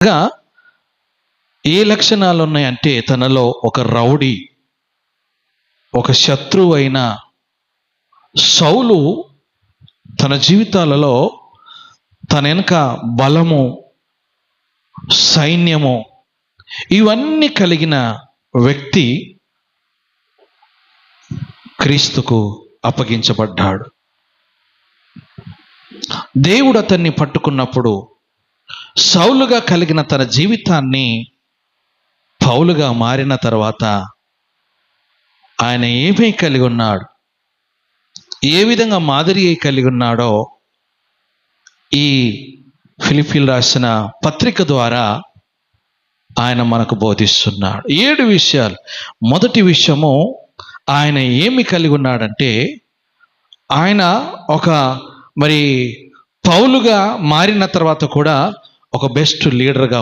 గా ఏ లక్షణాలు ఉన్నాయంటే, తనలో ఒక రౌడీ, ఒక శత్రువు అయిన సౌలు తన జీవితాలలో తన వెనుక బలము, సైన్యము ఇవన్నీ కలిగిన వ్యక్తి క్రీస్తుకు అప్పగించబడ్డాడు. దేవుడు అతన్ని పట్టుకున్నప్పుడు సౌలుగా కలిగిన తన జీవితాన్ని పౌలుగా మారిన తర్వాత ఆయన ఏమీ కలిగి ఉన్నాడు, ఏ విధంగా మాదిరి కలిగి ఉన్నాడో ఈ ఫిలిప్పీలు రాసిన పత్రిక ద్వారా ఆయన మనకు బోధిస్తున్నాడు. 7 విషయాలు. మొదటి విషయము, ఆయన ఏమి కలిగి ఉన్నాడంటే, ఆయన ఒక పౌలుగా మారిన తర్వాత కూడా ఒక బెస్ట్ లీడర్గా